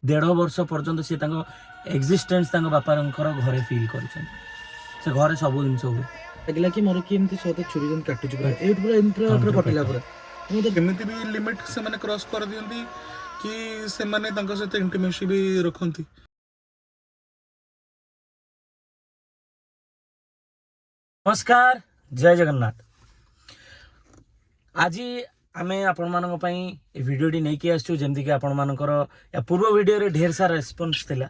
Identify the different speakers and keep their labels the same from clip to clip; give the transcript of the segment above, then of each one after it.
Speaker 1: 1.5 वर्ष पर्यंत सी एक्जिस्टेंस बापार घरे फील कर घरे सब जिन हुए
Speaker 2: लगे कि मोर कि एमती सहित छुरी जन काटुची पूरा ए पूरा इंट्रो कटिला पूरा
Speaker 3: केमिति भी लिमिट से माने क्रॉस कर दियंती कि से माने तांका सहित इंटिमेसी भी रखंती।
Speaker 1: नमस्कार जय जगन्नाथ। आज आमे आपण मानक पई ए वीडियोटी नै कि आछू जेमति कि आपण मानकर या पूर्व वीडियो रे ढेर सारा रेस्पॉन्स थिला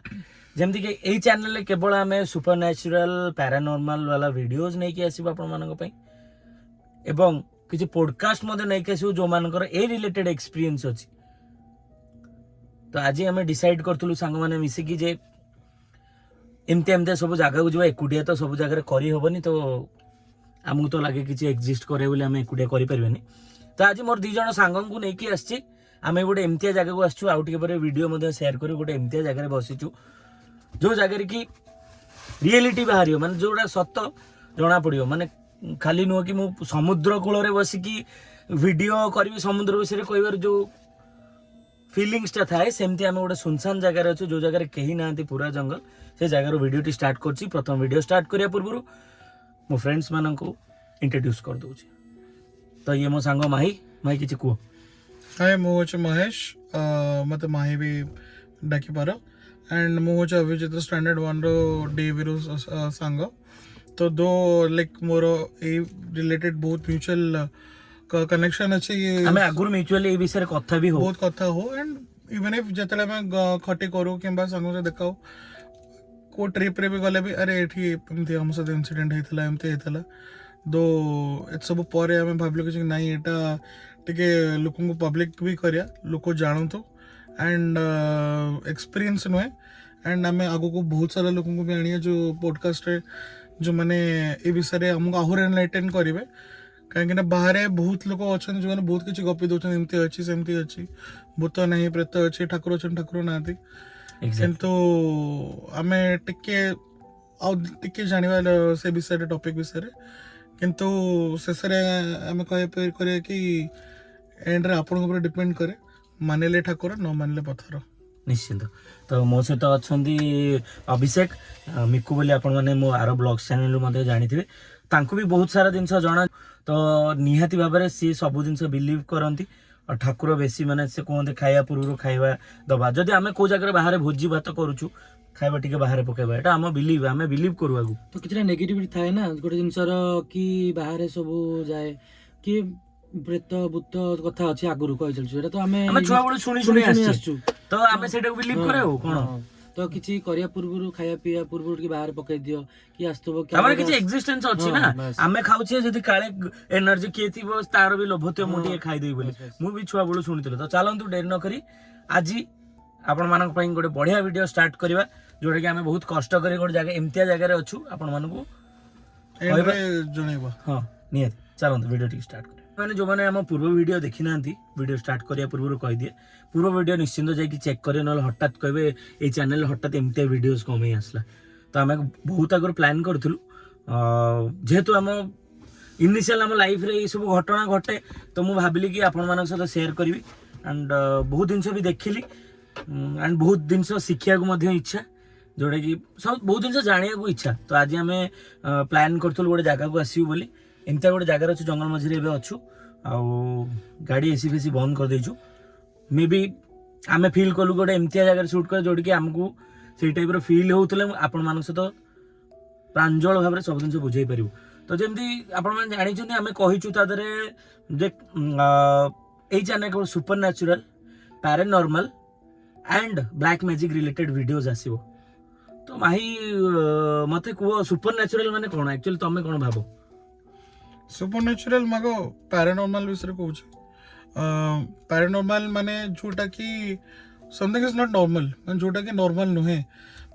Speaker 1: जेमति कि एई चैनल रे केवल आमे सुपर नेचुरल पैरानॉर्मल वाला वीडियोस नै कि आसीबो आपण मानक पई एवं किछि पॉडकास्ट मध्ये नै कि आसीबो जो मानकर ए रिलेटेड एक्सपीरियंस अछि। तो आज आमे डिसाइड करथुलु संग माने मिसी कि जे एमते एमते सब जगह को जबा एकुटिया तो सब जगह करी होबनी तो आमको तो लगे किसी एक्जिस्ट करे बोले आम एकुटिया करि परिबेनी। तो आज मोर दी जण सांगन को नेकी आछि आमे गोटे एमतिया जगह को आछू आउट के परे वीडियो मध्ये शेयर करू गोटे एमतिया जगह रे बसिचू जो जगह रे की रियलिटी बाहरियो माने जोडा सत्य जना पड़ियो माने खाली नुह कि मु समुद्र कूल रे बसी की वीडियो करबी समुद्र विषय रे कहबार जो फीलिंग्स टा थाए सेमती आमे गोटे सुनसान जगह रे अछु जो जगह रे केही नांती पूरा जंगल से जगह रो वीडियो टी स्टार्ट करछि। प्रथम वीडियो स्टार्ट करिया पूर्व मो फ्रेंड्स मानन को इंट्रोड्यूस कर दोछि। तो ये मो सांग माही माही किछि को
Speaker 3: हाय मो होच महेश मते माही भी डाकी पारो एंड मो होच अभिजित स्टैंडर्ड 1 रो डे विरो सांग। तो दो लाइक मोर ए रिलेटेड बहुत म्यूचुअल कनेक्शन अछि
Speaker 1: हमें आगुर म्यूचुअली ए विषय कथा भी हो
Speaker 3: बहुत कथा हो एंड इवन इफ जतले मैं खटी करू किंबा संग से देखाओ को ट्रिप रे भी गले भी अरे एठी एमती हम साथ इंसिडेंट हेतला एमती हेतला दो ए सब परे हमें भाबलो कि नहीं एटा टिके लोकन को पब्लिक भी करिया लोक जानू तो एंड एक्सपीरियंस नुहे एंड हमें आगो को बहुत सारा लोगों को भी आनिया जो पॉडकास्ट रे जो माने ए विषय रे हमको आहुर एनलाइटन करिवे कहीं बाहर बहुत लोग अच्छा जो मैंने बहुत किसी गपी दौरान एमती अच्छी सेमती अच्छी भूत नहीं प्रेत अच्छी ठाकुर अच्छा ठाकुर ना किंतु आमे टिके जानिबा से विषय टॉपिक विषय किंतु शेष आम कह कि एंड रे आपन ऊपर डिपेंड करे मानिले ठाकुर न मानिले पत्थर
Speaker 1: निश्चिंत। तो मो सहित अच्छा अभिषेक मिकु बोली आपण माने मो आरो ब्लॉग्स चैनल मध्ये जानिथिबे तांको भी बहुत सारा जिनस जना तो निहाती भाव में सी सब जिन बिलीव करती और ठाकुर बेसी माने से कहते खाया पूर्व खाଇବା दबा जदि आम को जगह बाहर भोजी भात करूँ खाଇବା टिके बाहर पकेबा एटा हम बिलीव आम बिलीव करू आगु
Speaker 2: तो किछटा नेगेटिविटी थाए ना गोटे जिनसर कि बाहर सब जाए कि प्रेत भूत कथा अछि आगुरु कहि चलछु एटा तो आमे
Speaker 1: छुआ बड़ सुनी सुनी आछू तो आम सेटा बिलीव करे हो कोन
Speaker 2: तो किछि करिया पूर्व खाया पिया पूर्व कि बाहर पकई दियो कि आस्तबो
Speaker 1: कि हमर किछि एक्जिस्टेंस अछि ना आमे खाउछे जदि काळे एनर्जी के थिबो तार भी लोभते मोटी खाइ देई बोली मु भी छुआ बड़ सुनितले। तो चलंतु डेर न करी आज आपण मानक पई गोटे बढ़िया वीडियो स्टार्ट करबा जोडे कि आमे बहुत कष्ट करी गोटे जगह एमतिया जगह रे अछु आपण मानकू
Speaker 3: जणैबा।
Speaker 1: हां नियत चलंतु वीडियो टी स्टार्ट मैंने जो मैंने आम पूर्व वीडियो देखी ना वीडियो स्टार्ट करिया पूर्व कह दिए पूर्व वीडियो निश्चिंत जाकि चेक करे ना हठात कहे ये चैनल हठात एमती वीडियोस कम ही आसला। तो आम बहुत आगर प्लान करूँ जेहेतु आम इनिशियल आम लाइफ रे ये सब घटना घटे तो मुझे भाविली कि आपण मान सहित शेयर करी एंड बहुत जिनस भी देखिली एंड बहुत जिनस शिखा को इच्छा जोटा कि सब बहुत जिनस जाना इच्छा। तो आज आम प्लान करूँ गोटे जगह को आसबू बोली एमती गोटे जगार अच्छु जंगल मझे अच्छु गाड़ी एसी फेसी बंद कर देचु मे बी आमे फील कलु गोटे एमतिया जगह शूट कर जोड़ कि आमको से टाइप फील होते आपण मान सहित प्रांजल भाव में सब जिन बुझे पार। तो जमी आपण जानी आम कहीचु तादरे जे यही चैनल केवल supernatural paranormal and black magic related videos आसीबो। तो माही मते को सुपर नेचुरल माने कोन एक्चुअली तमे कोन भाबो
Speaker 3: सुपर नेचुरल मगो पैरानॉर्मल विषय कहूँ पैरानॉर्मल माने जोटा कि समथिंग इज नॉट नॉर्मल जोटा कि नॉर्मल नुहे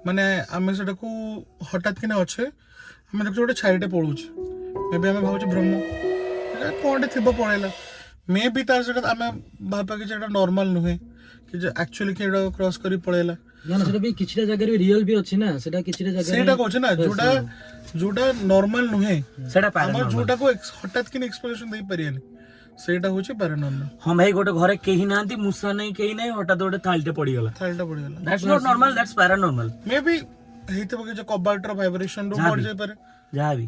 Speaker 3: माने आमे सेटा को हठात कि अच्छे आमे देखो गोटे छाईटे पड़ू मे बी आमे भावुँ ब्रह्म कौन थी पड़ेगा मे बी तार से आमे भाबा कि नॉर्मल नुहे कि एक्चुअली कि क्रॉस करी पड़ेगा
Speaker 2: ना सेटा भी किछटा जगह रे रियल भी अछि ना सेटा किछटा जगह
Speaker 3: सेटा कहछ ना जोटा नॉर्मल नुहे
Speaker 1: सेटा
Speaker 3: हमर जोटा को हठात कि एक्सप्लेनेशन दे परियनी ସେଇଟା ହଉଛି paranormal।
Speaker 1: ହଁ ଭାଇ ଗୋଟେ ଘରେ କେହି ନାହାନ୍ତି ମୂଷା ନାହିଁ କେହି ନାହିଁ ହଠାତ୍ ଗୋଟେ ଥାଳିଟେ ପଡିଗଲା
Speaker 3: ଥାଳିଟା ପଡିଗଲା
Speaker 1: that's not normal that's paranormal
Speaker 3: maybe ହେଇଥିବ କିଛି କବାଟର ଭାଇବ୍ରେସନ ରୁ
Speaker 1: ଯାହା
Speaker 3: ପଡି
Speaker 1: ବି।
Speaker 3: ଯାଇପାରେ।
Speaker 1: ଯାହା ବି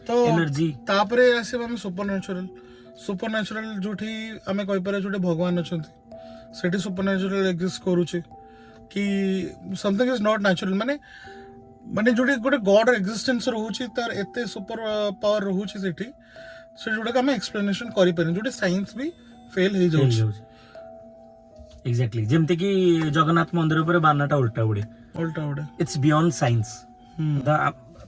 Speaker 3: ତ
Speaker 1: ଏନର୍ଜି
Speaker 3: ତାପରେ ଆସିବା ଆମେ ସୁପର ନ୍ୟାଚୁରାଲ ଯୋଉଠି ଆମେ କହିପାରିବା ଯୋଉଠି ଭଗବାନ ଅଛନ୍ତି ସେଠି ସୁପର ନ୍ୟାଚୁରାଲ ଏକ୍ଜିଷ୍ଟ କରୁଛି କି ସମଥିଙ୍ଗ ଇଜ ନଟ୍ ନ୍ୟାଚୁରାଲ ମାନେ ମାନେ ଯୋଉଠି ଗୋଟେ ଗଡର ଏକ୍ଜିଷ୍ଟେନ୍ସ ରହୁଛି ତାର ଏତେ ସୁପର ପାୱାର ରହୁଛି ସେଠି ସେ ଯୋଉଟାକୁ ଆମେ ଏକ୍ସପ୍ଲେନେସନ କରିପାରିନି ଯୋଉଠି ସାଇନ୍ସ ବି ଫେଲ୍ ହେଇଯାଉଛି।
Speaker 1: ଏକ୍ଜାକ୍ଟଲି ଯେମିତି କି ଜଗନ୍ନାଥ ମନ୍ଦିର ଉପରେ ବାନାଟା ଉଲ୍ଟା ଉଡେ
Speaker 3: ଓଲଟା ଗୋଟେ
Speaker 1: ଇଟ୍ସ ବିୟଣ୍ଡ ସାଇନ୍ସ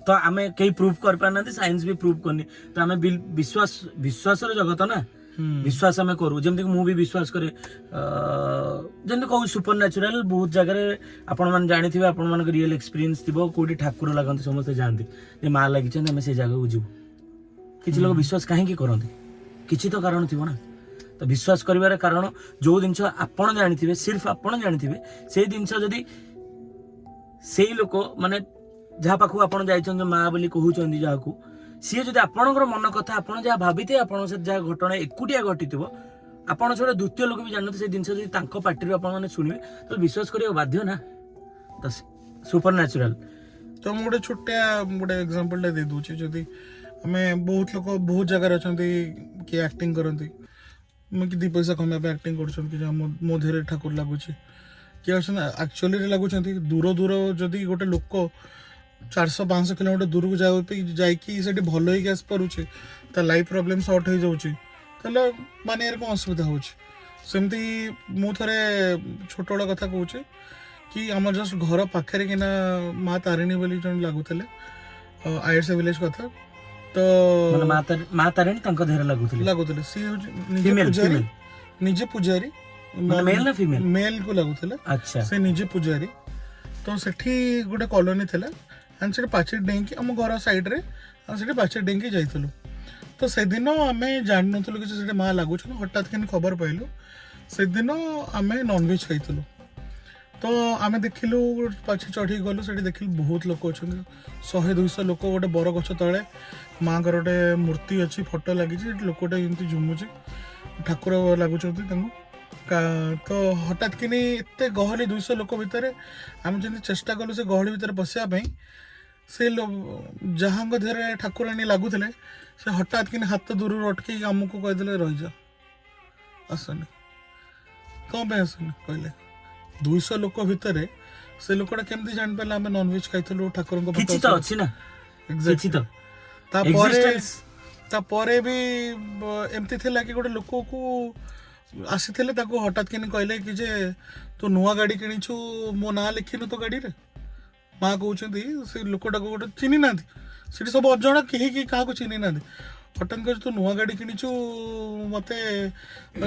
Speaker 1: ତ ଆମେ କେହି ପ୍ରୁଭ୍ କରିପାରୁନାହାନ୍ତି ସାଇନ୍ସ ବି ପ୍ରୁଭ୍ କରୁନି ତ ଆମେ ବିଶ୍ୱାସର ଜଗତ ନା ବିଶ୍ୱାସ ଆମେ କରୁ ଯେମିତିକି ମୁଁ ବି ବିଶ୍ୱାସ କରେ ଯେମିତି କହୁଛି ସୁପର ନ୍ୟାଚୁରାଲ ବହୁତ ଜାଗାରେ ଆପଣମାନେ ଜାଣିଥିବେ ଆପଣମାନଙ୍କ ରିଏଲ ଏକ୍ସପିରିଏନ୍ସ ଥିବ କୋଉଠି ଠାକୁର ଲାଗନ୍ତି ସମସ୍ତେ ଯାଆନ୍ତି ଯେ ମା ଲାଗିଛନ୍ତି ଆମେ ସେ ଜାଗାକୁ ଯିବୁ କିଛି ଲୋକ ବିଶ୍ୱାସ କାହିଁକି କରନ୍ତି କିଛି ତ କାରଣ ଥିବ ନା ତ ବିଶ୍ୱାସ କରିବାର କାରଣ ଯୋଉ ଜିନିଷ ଆପଣ ଜାଣିଥିବେ ସିର୍ଫ ଆପଣ ଜାଣିଥିବେ ସେଇ ଜିନିଷ ଯଦି ସେଇ ଲୋକ ମାନେ ଯାହା ପାଖକୁ ଆପଣ ଯାଇଛନ୍ତି ମା ବୋଲି କହୁଛନ୍ତି ଯାହାକୁ ସିଏ ଯଦି ଆପଣଙ୍କର ମନ କଥା ଆପଣ ଯାହା ଭାବିଥିବେ ଆପଣଙ୍କ ସହିତ ଯାହା ଘଟଣା ଏକୁଟିଆ ଘଟିଥିବ ଆପଣ ଛଡ଼ା ଦ୍ୱିତୀୟ ଲୋକ ବି ଜାଣିନଥିବେ ସେଇ ଜିନିଷ ଯଦି ତାଙ୍କ ପାଟିରୁ ଆପଣମାନେ ଶୁଣିବେ ତ ବିଶ୍ୱାସ କରିବାକୁ ବାଧ୍ୟ ନା ତ ସୁପର ନ୍ୟାଚୁରାଲ।
Speaker 3: ତ ମୁଁ ଗୋଟେ ଛୋଟିଆ ଗୋଟେ ଏକ୍ସାମ୍ପଲଟା ଦେଇ ଦଉଛି ଯଦି ଆମେ ବହୁତ ଲୋକ ବହୁତ ଜାଗାରେ ଅଛନ୍ତି କିଏ ଆକ୍ଟିଂ କରନ୍ତି କି ଦୁଇ ପଇସା କମେଇବା ପାଇଁ ଆକ୍ଟିଂ କରୁଛନ୍ତି କି ମୋ ଦେହରେ ଠାକୁର ଲାଗୁଛି କିଏ ଅଛନ୍ତି ଆକ୍ଚୁଆଲିରେ ଲାଗୁଛନ୍ତି ଦୂର ଯଦି ଗୋଟେ ଲୋକ 400-500 କିଲୋମିଟର ଦୂରକୁ ଯାଇକି ସେଠି ଭଲ ହେଇକି ଆସିପାରୁଛି ତା ଲାଇଫ୍ ପ୍ରୋବ୍ଲେମ୍ ସର୍ଟ ହେଇଯାଉଛି ତାହେଲେ ମାନିବାରେ କ'ଣ ଅସୁବିଧା ହେଉଛି। ସେମିତି ମୁଁ ଥରେ ଛୋଟବେଳ କଥା କହୁଛି କି ଆମର ଜଷ୍ଟ ଘର ପାଖରେ କିନା ମା ତାରିଣୀ ବୋଲି ଜଣେ ଲାଗୁଥିଲେ ଆଇଏସ୍ ଭିଲେଜ କଥା ତ
Speaker 1: ମା ତାରିଣୀ ତାଙ୍କ ଦେହରେ ଲାଗୁଥିଲେ
Speaker 3: ସିଏ ହଉଛି ନିଜେ ପୂଜାରୀ
Speaker 1: ମେଲ୍ ନା ଫିମେଲ୍
Speaker 3: ମେଲ୍କୁ ଲାଗୁଥିଲେ
Speaker 1: ଆଚ୍ଛା
Speaker 3: ସେ ନିଜେ ପୂଜାରୀ ତ ସେଠି ଗୋଟେ କଲୋନୀ ଥିଲା ଆମେ ସେଠି ପାଚେରୀ ଡେଇଁକି ଆମ ଘର ସାଇଡ୍ରେ ଆମେ ସେଠି ପାଚେରୀ ଡେଇଁକି ଯାଇଥିଲୁ ତ ସେଦିନ ଆମେ ଜାଣିନଥିଲୁ କିଛି ସେଠି ମା ଲାଗୁଛନ୍ତି ହଠାତ୍ କିନି ଖବର ପାଇଲୁ ସେଦିନ ଆମେ ନନଭେଜ୍ ଖାଇଥିଲୁ ତ ଆମେ ଦେଖିଲୁ ପାଚେରୀ ଚଢ଼ିକି ଗଲୁ ସେଠି ଦେଖିଲୁ ବହୁତ ଲୋକ ଅଛନ୍ତି 100-200 ଲୋକ ଗୋଟେ ବର ଗଛ ତଳେ ମାଆଙ୍କର ଗୋଟେ ମୂର୍ତ୍ତି ଅଛି ଫଟୋ ଲାଗିଛି ସେଠି ଲୋକଟା ଏମିତି ଝୁମୁଛି ଠାକୁର ଲାଗୁଛନ୍ତି ତାଙ୍କୁ ତ ହଠାତ୍ କିନି ଏତେ ଗହଳି 200 ଲୋକ ଭିତରେ ଆମେ ଯେମିତି ଚେଷ୍ଟା କଲୁ ସେ ଗହଳି ଭିତରେ ପଶିବା ପାଇଁ ସେ ଯାହାଙ୍କ ଦେହରେ ଠାକୁରାଣୀ ଲାଗୁଥିଲେ ସେ ହଠାତ୍ କିନି ହାତ ଦୂରରୁ ଅଟକେଇକି ଆମକୁ କହିଦେଲେ ରହିଯାଅ ଆସନି କ'ଣ ପାଇଁ ଆସନି କହିଲେ 200 ଲୋକ ଭିତରେ ସେ ଲୋକଟା କେମିତି ଜାଣିପାରିଲା ଆମେ ନନଭେଜ ଖାଇଥିଲୁ ଠାକୁରଙ୍କ
Speaker 1: କିଛି ତ ଅଛି ନା କିଛି ତ
Speaker 3: ତାପରେ ବି ଏମିତି ଥିଲା କି ଗୋଟେ ଲୋକକୁ ଆସିଥିଲେ ତାକୁ ହଠାତ୍ କିନି କହିଲେ କି ଯେ ତୁ ନୂଆ ଗାଡ଼ି କିଣିଛୁ ମୋ ନାଁ ଲେଖିନୁ ତୋ ଗାଡ଼ିରେ ମା କହୁଛନ୍ତି ସେ ଲୋକଟାକୁ ଗୋଟେ ଚିହ୍ନି ନାହାନ୍ତି ସେଠି ସବୁ ଅଜଣା କେହି କାହାକୁ ଚିହ୍ନି ନାହାନ୍ତି ହଠାତ୍ କହୁଛି ତୁ ନୂଆ ଗାଡ଼ି କିଣିଛୁ ମତେ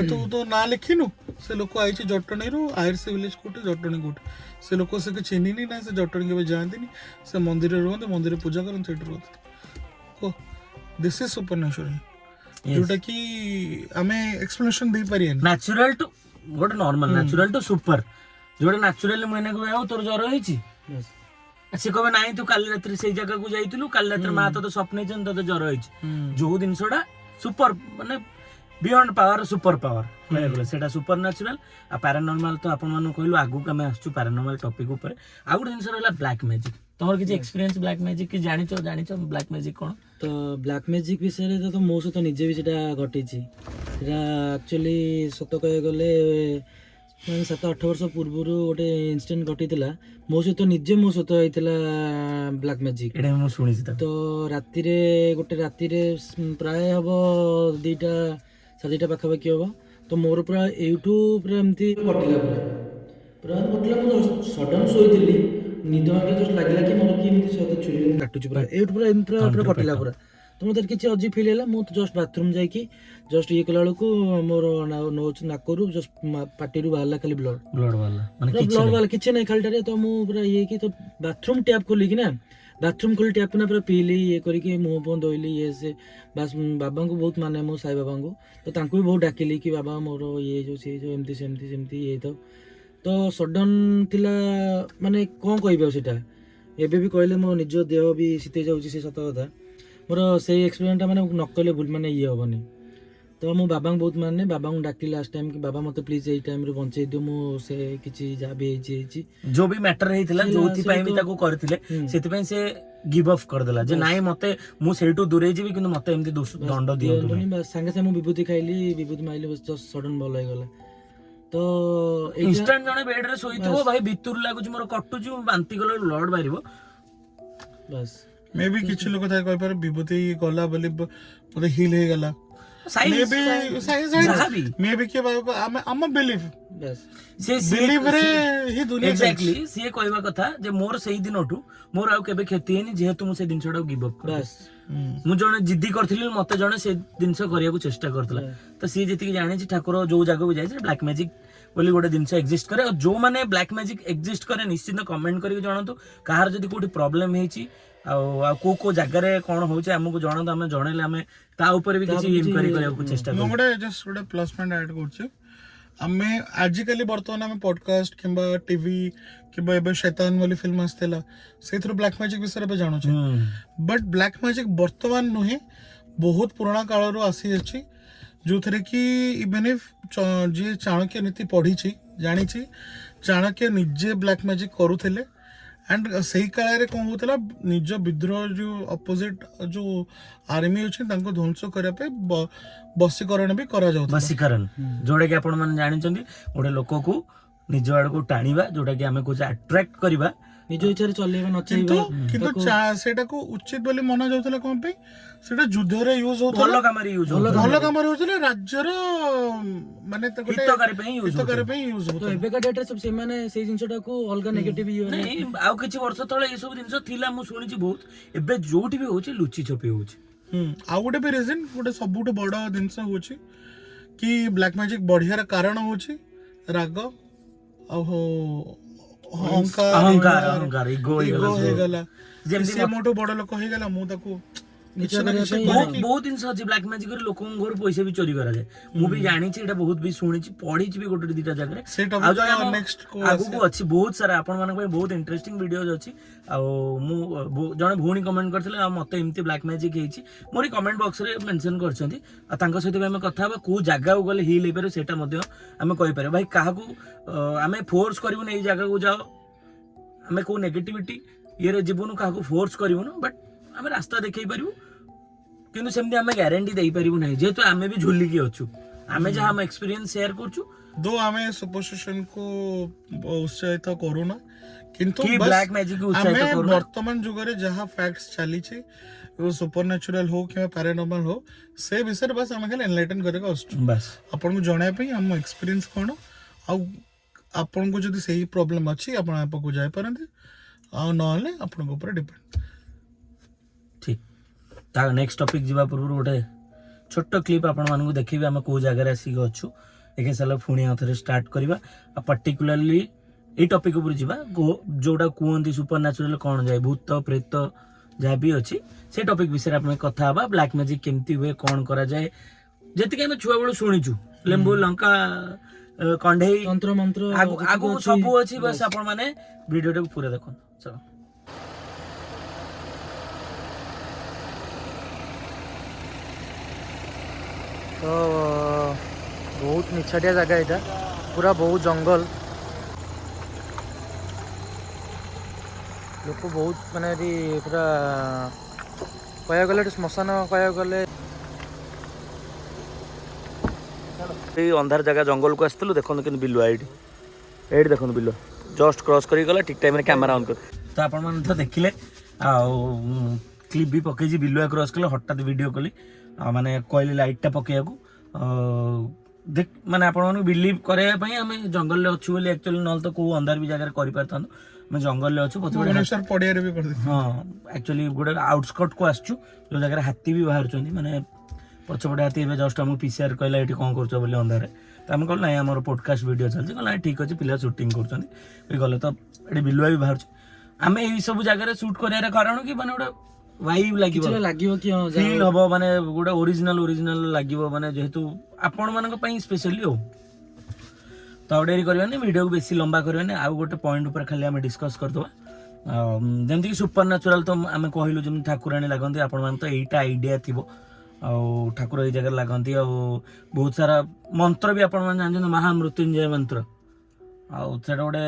Speaker 3: ତୁ ତୋ ନାଁ ଲେଖିନୁ ସେ ଲୋକ ଆଇଛି ଜଟଣୀରୁ ଆଇଏସ୍ ଭିଲେଜ କୋଉଠି ଜଟଣୀ କୋଉଠି ସେ ଲୋକ ସେ ଚିହ୍ନିନି ନା ସେ ଜଟଣୀ କେବେ ଯାଆନ୍ତିନି ସେ ମନ୍ଦିରରେ ରୁହନ୍ତି ମନ୍ଦିରରେ ପୂଜା କରନ୍ତି ସେଠି ରୁହନ୍ତି ଦିସ୍ ଇଜ ସୁପର ନ୍ୟାଚୁରାଲ ଯୋଉଟା କି ଆମେ ଏକ୍ସପ୍ଲେନେସନ ଦେଇପାରିବାନି
Speaker 1: ନ୍ୟାଚୁରାଲ ଟୁ ଗୋଟେ ନର୍ମାଲ ନ୍ୟାଚୁରାଲ ଟୁ ସୁପର ଯୋଉଟା ନ୍ୟାଚୁରାଲି ମୁଁ ଏଇନା କହିବି ଆଉ ତୋର ଜ୍ୱର ହେଇଛି ସେ କହିବେ ନାହିଁ ତୁ କାଲି ରାତିରେ ସେଇ ଜାଗାକୁ ଯାଇଥିଲୁ କାଲି ରାତିରେ ମା ତୋତେ ସ୍ୱପ୍ନେଇଛନ୍ତି ତୋତେ ଜ୍ୱର ହେଇଛି ଯୋଉ ଜିନିଷଟା ସୁପର ମାନେ ବିୟଣ୍ଡ ପାୱାର ସୁପର ପାୱାର କହିବାକୁ ଗଲେ ସେଇଟା ସୁପର ନ୍ୟାଚୁରାଲ ଆଉ ପାରାନର୍ମାଲ ତ ଆପଣମାନଙ୍କୁ କହିଲୁ ଆଗକୁ ଆମେ ଆସୁଛୁ ପାରାନର୍ମାଲ ଟପିକ ଉପରେ ଆଉ ଗୋଟେ ଜିନିଷ ରହିଲା ବ୍ଲାକ୍ ମ୍ୟାଜିକ ତମର କିଛି ଏକ୍ସପିରିଏନ୍ସ ବ୍ଲାକ୍ ମ୍ୟାଜିକ କି ଜାଣିଛ ବ୍ଲାକ୍ ମ୍ୟାଜିକ କ'ଣ
Speaker 2: ତ ବ୍ଲାକ୍ ମ୍ୟାଜିକ ବିଷୟରେ ତ ମୋ ସହିତ ନିଜେ ବି ସେଟା ଘଟିଛି ସେଟା ଆକ୍ଚୁଆଲି ସତ କହିବାକୁ ଗଲେ 7-8 ବର୍ଷ ପୂର୍ବରୁ ଗୋଟେ ଇନସିଡେଣ୍ଟ ଘଟିଥିଲା ମୋ ସହିତ ହେଇଥିଲା ବ୍ଲାକ୍ ମ୍ୟାଜିକ
Speaker 1: ଏଇଟା ମୁଁ ଶୁଣିଛି
Speaker 2: ତ ରାତିରେ ପ୍ରାୟ ହବ 2ଟା-2:30 ପାଖାପାଖି ହବ ତ ମୋର ପୁରା ଏଇଠୁ ପୁରା ଏମିତି କଟିଲା ମୁଁ ସଡନ୍ ଶୋଇଥିଲି ନିଦ ଜଷ୍ଟ ଲାଗିଲା କି ମୋର କି ଏମିତି ସହିତ ଛୁରୀ କାଟୁଛି ପୁରା ଏଇଠୁ ପୁରା ଏମିତି ପୁରା କଟିଲା ପୁରା ତ ମୋତେ କିଛି ଅଜିବ ଫିଲ୍ ହେଲା ମୁଁ ଜଷ୍ଟ ବାଥରୁମ୍ ଯାଇକି ଜଷ୍ଟ ଇଏ କଲା ବେଳକୁ ମୋର ନାକରୁ ଜଷ୍ଟ ପାଟିରୁ ବାହାରିଲା ଖାଲି ବ୍ଲଡ ବାହାରିଲା କିଛି ନାହିଁ ଖାଲିଟାରେ ତ ମୁଁ ପୁରା ଇଏ କି ତ ବାଥରୁମ୍ ଟ୍ୟାପ୍ ଖୋଲିକି ଟ୍ୟାପ୍ ନା ପୁରା ପିଇଲି ଇଏ କରିକି ମୁହଁ ଫୁହଁ ଧୋଇଲି ଇଏ ସେ ବାସ୍ ବାବାଙ୍କୁ ବହୁତ ମାନେ ମୋ ସାଇ ବାବାଙ୍କୁ ତ ତାଙ୍କୁ ବି ବହୁତ ଡାକିଲି କି ବାବା ମୋର ଇଏ ଯୋଉ ସିଏ ଯୋଉ ଏମିତି ସେମିତି ଇଏ ତ ସଡନ୍ ଥିଲା ମାନେ କ'ଣ କହିବି ଆଉ ସେଇଟା ଏବେ ବି କହିଲେ ମୋ ନିଜ ଦେହ ବି ଶୀତେଇ ଯାଉଛି ସେ ସତ କଥା ମୋର ସେଇ ଏକ୍ସପିରିଏନ୍ସଟା ମାନେ ନ କହିଲେ ଭୁଲ ମାନେ ଇଏ ହବନି तो ମୁଁ ବାବାଙ୍କୁ ବହୁତ ମାନେ ବାବାଙ୍କୁ ଡାକିଲି ଲାଷ୍ଟ ଟାଇମ୍ କି ବାବା ମତେ ପ୍ଲିଜ ଏଇ ଟାଇମରେ ବଞ୍ଚେଇ ଦିଅ ମୁଁ ସେ କିଛି ଯାହା ବି ହେଇଛି
Speaker 1: जो भी मैटर ହେଇଥିଲା ଯୋଉଥିପାଇଁ ବି ତାକୁ କରିଥିଲେ ସେଥିପାଇଁ ସେ गिव अप କରିଦେଲା ଯେ ନାଇଁ ମତେ ମୁଁ ସେଇଠୁ ଦୂରେଇ ଯିବି କିନ୍ତୁ ମତେ ଏମିତି ଦଣ୍ଡ ଦିଅନ୍ତୁ ନାହିଁ।
Speaker 2: ସାଙ୍ଗେ ସାଙ୍ଗେ ମୁଁ ବିଭୂତି ଖାଇଲି ବିଭୂତି ମାଇଲି ଜଷ୍ଟ ସଡନ ଭଲ ହେଇଗଲା। ତ
Speaker 1: ଇନଷ୍ଟାଣ୍ଟ ଜଣେ ବେଡ୍ ରେ ଶୋଇଥିବ ଭାଇ ଭିତରୁ ଲାଗୁଛି ମୋର କଟୁଛି ମୁଁ ବାନ୍ତି କଲେ ବ୍ଲଡ୍ ବାହାରିବ
Speaker 2: ବାସ୍
Speaker 3: ମେ ବି କିଛି ଲୋକ ଥାଏ କହିପାରେ ବିଭୂତି ଗଲା ବୋଲି ବୋଧେ ହିଲ୍ ହେଇଗଲା ମେ ବି କିଏ ଆମ ବିଲିଭ ବିଲିଭରେ ହିଁ ଦୁନିଆ
Speaker 1: ଏକ୍ସାକ୍ଟଲି ସିଏ କହିବା କଥା ଯେ ମୋର ସେଇ ଦିନଠୁ ମୋର ଆଉ କେବେ କ୍ଷତି ହେଇନି ଯେହେତୁ ମୁଁ ସେ ଜିନିଷଟାକୁ ଗିଭ୍ ଅପ୍ କଲି। ମୁଁ ଜଣେ ଜିଦ୍ଦି କରିଥିଲି ମତେ ଜଣେ ସେ ଜିନିଷ କରିବାକୁ ଚେଷ୍ଟା କରିଥିଲା ତ ସିଏ ଯେତିକି ଜାଣିଛି ଠାକୁର ଯୋଉ ଜାଗାକୁ ଯାଇଛି ବ୍ଲାକ୍ ମ୍ୟାଜିକ ବୋଲି ଗୋଟେ ଜିନିଷ ଏକ୍ଜିଷ୍ଟ କରେ ଆଉ ଯୋଉମାନେ ବ୍ଲାକ୍ ମ୍ୟାଜିକ ଏକ୍ଜିଷ୍ଟ କରେ ନିଶ୍ଚିତ କମେଣ୍ଟ କରିକି ଜଣାନ୍ତୁ କାହାର ଯଦି କୋଉଠି ପ୍ରୋବ୍ଲେମ ହେଇଛି ଆଉ କୋଉ କୋଉ ଜାଗାରେ କଣ ହଉଛି ଆମକୁ ଜଣାନ୍ତୁ ଆମେ ଜଣେଇଲେ ଆମେ ତା ଉପରେ ବି କିଛି ଇନକ୍ୱାରି କରିବାକୁ ଚେଷ୍ଟା
Speaker 3: ମୁଁ
Speaker 1: କରୁ।
Speaker 3: ଗୋଟେ ଜଷ୍ଟ ଗୋଟେ ପ୍ଲସ୍ ପଏଣ୍ଟ ଆଡ୍ କରୁଛି ଆମେ ଆଜିକାଲି ବର୍ତ୍ତମାନ ଆମେ ପଡକାଷ୍ଟ କିମ୍ବା ଟିଭି କିମ୍ବା ଏବେ ଶୈତାନ ବୋଲି ଫିଲ୍ମ ଆସିଥିଲା ସେଇଥିରୁ ବ୍ଲାକ୍ ମ୍ୟାଜିକ ବିଷୟରେ ଏବେ ଜାଣୁଛେ ବଟ୍ ବ୍ଲାକ୍ ମ୍ୟାଜିକ ବର୍ତ୍ତମାନ ନୁହେଁ ବହୁତ ପୁରୁଣା କାଳରୁ ଆସିଅଛି ଯୋଉଥିରେ କି ଇଭେନ୍ ଇଫ୍ ଯିଏ ଚାଣକ୍ୟ ନୀତି ପଢିଛି ଜାଣିଛି ଚାଣକ୍ୟ ନିଜେ ବ୍ଲାକ୍ ମ୍ୟାଜିକ କରୁଥିଲେ एंड सही काल कौन होता निज विद्रोह जो अपोजिट जो आर्मी अच्छे ध्वंस करने बसीकरण भी करा जाउता
Speaker 1: बसीकरण जोड़ा कि आपण माने जानिचंदी गोटे लोक को निज आड़ को टाणीबा जोटा कि आमे कुछ अट्रैक्ट करबा
Speaker 2: निज इच्छा चलेबा
Speaker 3: किंतु सेटा को उचित बोली माना जाउतला कोन पे सेटा युद्ध रे यूज होतला
Speaker 1: भलो काम रे यूज
Speaker 3: होतला राज्य रो माने त गोटे
Speaker 1: हितकारी पे यूज
Speaker 2: होतला तो एबे का डेट रे सब से माने से जिंसटा को अलगा नेगेटिव यूज
Speaker 1: नहीं आ किछि वर्ष तळे ए सब जिंस थिला मु सुनिछि बहुत एबे जोठी भी होछि लुचि छपी होछि
Speaker 3: आ गोटे भी रीजन गोटे सबुठ बड़ जिनस होछि कि ब्लैक मैजिक बढ़ियार कारण होछि राग
Speaker 1: अहंकार इगो
Speaker 3: हेगला जेमति मोटो बड़ लोक हेगला मु ताको
Speaker 1: बहुत जिन अच्छी ब्लैक मैजिक लोक घर पैसा भी चोरी करा जाए मु भी जानी बहुत भी शुणी पढ़ी भी गोटे दुटा जगह आगू अच्छी बहुत सारा आपण मान बहुत इंटरेस्टिंग वीडियोज अच्छी जड़े भौणी कमेंट करते मत एमती ब्लैक मैजिक मोर कमेंट बॉक्स रे मेंशन करछंती सहित आम कथा कौ जगह को गले हिल हो पारे आम कहीपर भाई क्या आम फोर्स करूँ ये जगह को जाओ आम कौ नेगेटिविटी ये जीवन क्या फोर्स करूँ बट आम रास्ता देखई पारू किंतु सेमती आम ग्यारंटी दे पारू ना जेहेतु आम भी झुलिकी अच्छु आम जहाँ आम एक्सपीरियंस शेयर करछु दो
Speaker 3: आम सुपरस्टिशन को उत्साहित करूना किंतु
Speaker 1: ब्लैक मैजिक को उत्साहित करूना
Speaker 3: वर्तमान जुग रे जहाँ फैक्ट्स चली छे सुपरनैचुरल हो कि पैरानॉर्मल हो से विषय बस आम खाली एनलाइटन करके आसछु बस आपन को जणाय पई हम एक्सपीरियंस कोन आ आपन को जदी सही प्रॉब्लम अछि आपन आप को जाय परंते आ नहले आपन को ऊपर डिपेंड
Speaker 1: ठीक नेक्स्ट टॉपिक जीवा पूर्व गोटे छोट क्लिप आपण मानू देखिए आम कौ जगह आसिक अच्छु देखे सारा पुणी आउे स्टार्ट करवा पर्टिकुलाली ये टॉपिक उपर जीवा जोटा कहते सुपर नेचुरल कौन जाए भूत प्रेत जहाँ भी अच्छी से टॉपिक विषय आप कथा हवा ब्लैक मैजिक केमती हुए कौन करा जाए जी आम छुआ बेलू शुणीचु लेंबू लंका कंढे
Speaker 2: तंत्र मंत्र
Speaker 1: आगु सब अच्छी बस आपण मैंने वीडियो टाक पूरा देखो चलो
Speaker 2: तो बहुत निछाटिया जगह यहाँ पूरा बहुत जंगल लोक बहुत माने पूरा कह गले श्मशान कह गले
Speaker 1: अंधार जगह जंगल को आसलु देखो कि बिलुआ ये देखो बिलुआ जस्ट क्रॉस कर गला ठीक टाइम कैमेरा ऑन कर तो आप देखिले क्लिप भी पकई बिलुआ क्रॉस कले हठात वीडियो कली माने कहली लाइटा पकईया देख माने आपण बिलीव कराई आम जंगल अच्छु बोली एक्चुअली ना तो कौ अंधार भी जगह कर जंगल अच्छु हाँ एक्चुअली गोटे आउटस्कट को आसचु जो जगह हाथी भी बाहर माने पछपटे हाथी जस्ट आम पीसीआर कहला ये कौन कर अंधार तो आम कहल ना आम पॉडकास्ट वीडियो चलती कहला ठीक अच्छे पिला शूटिंग कर गले तो ये बिलुआ भी बाहर आम यही सब जगह शूट कर कारण कि माने गोटे वाइब लागिवो फील हबो माने गोटे ओरिजिनल लागिवो माने जेहेतु आपण मानक पई स्पेशली हो तो डेरी करबानी वीडियो को बेसी लंबा करबानी आ गोटे पॉइंट ऊपर खाली आम डिस्कस करदबा जेमति कि सुपर नेचुरल तो आम कहलु जेमति ठाकुराणी लागंती आपण मान तो एटा आइडिया थिबो ଆଉ ଠାକୁର ଏଇ ଜାଗାରେ ଲାଗନ୍ତି ଆଉ ବହୁତ ସାରା ମନ୍ତ୍ର ବି ଆପଣମାନେ ଜାଣିଛନ୍ତି ମହାମୃତ୍ୟୁଞ୍ଜୟ ମନ୍ତ୍ର ଆଉ ସେଇଟା ଗୋଟେ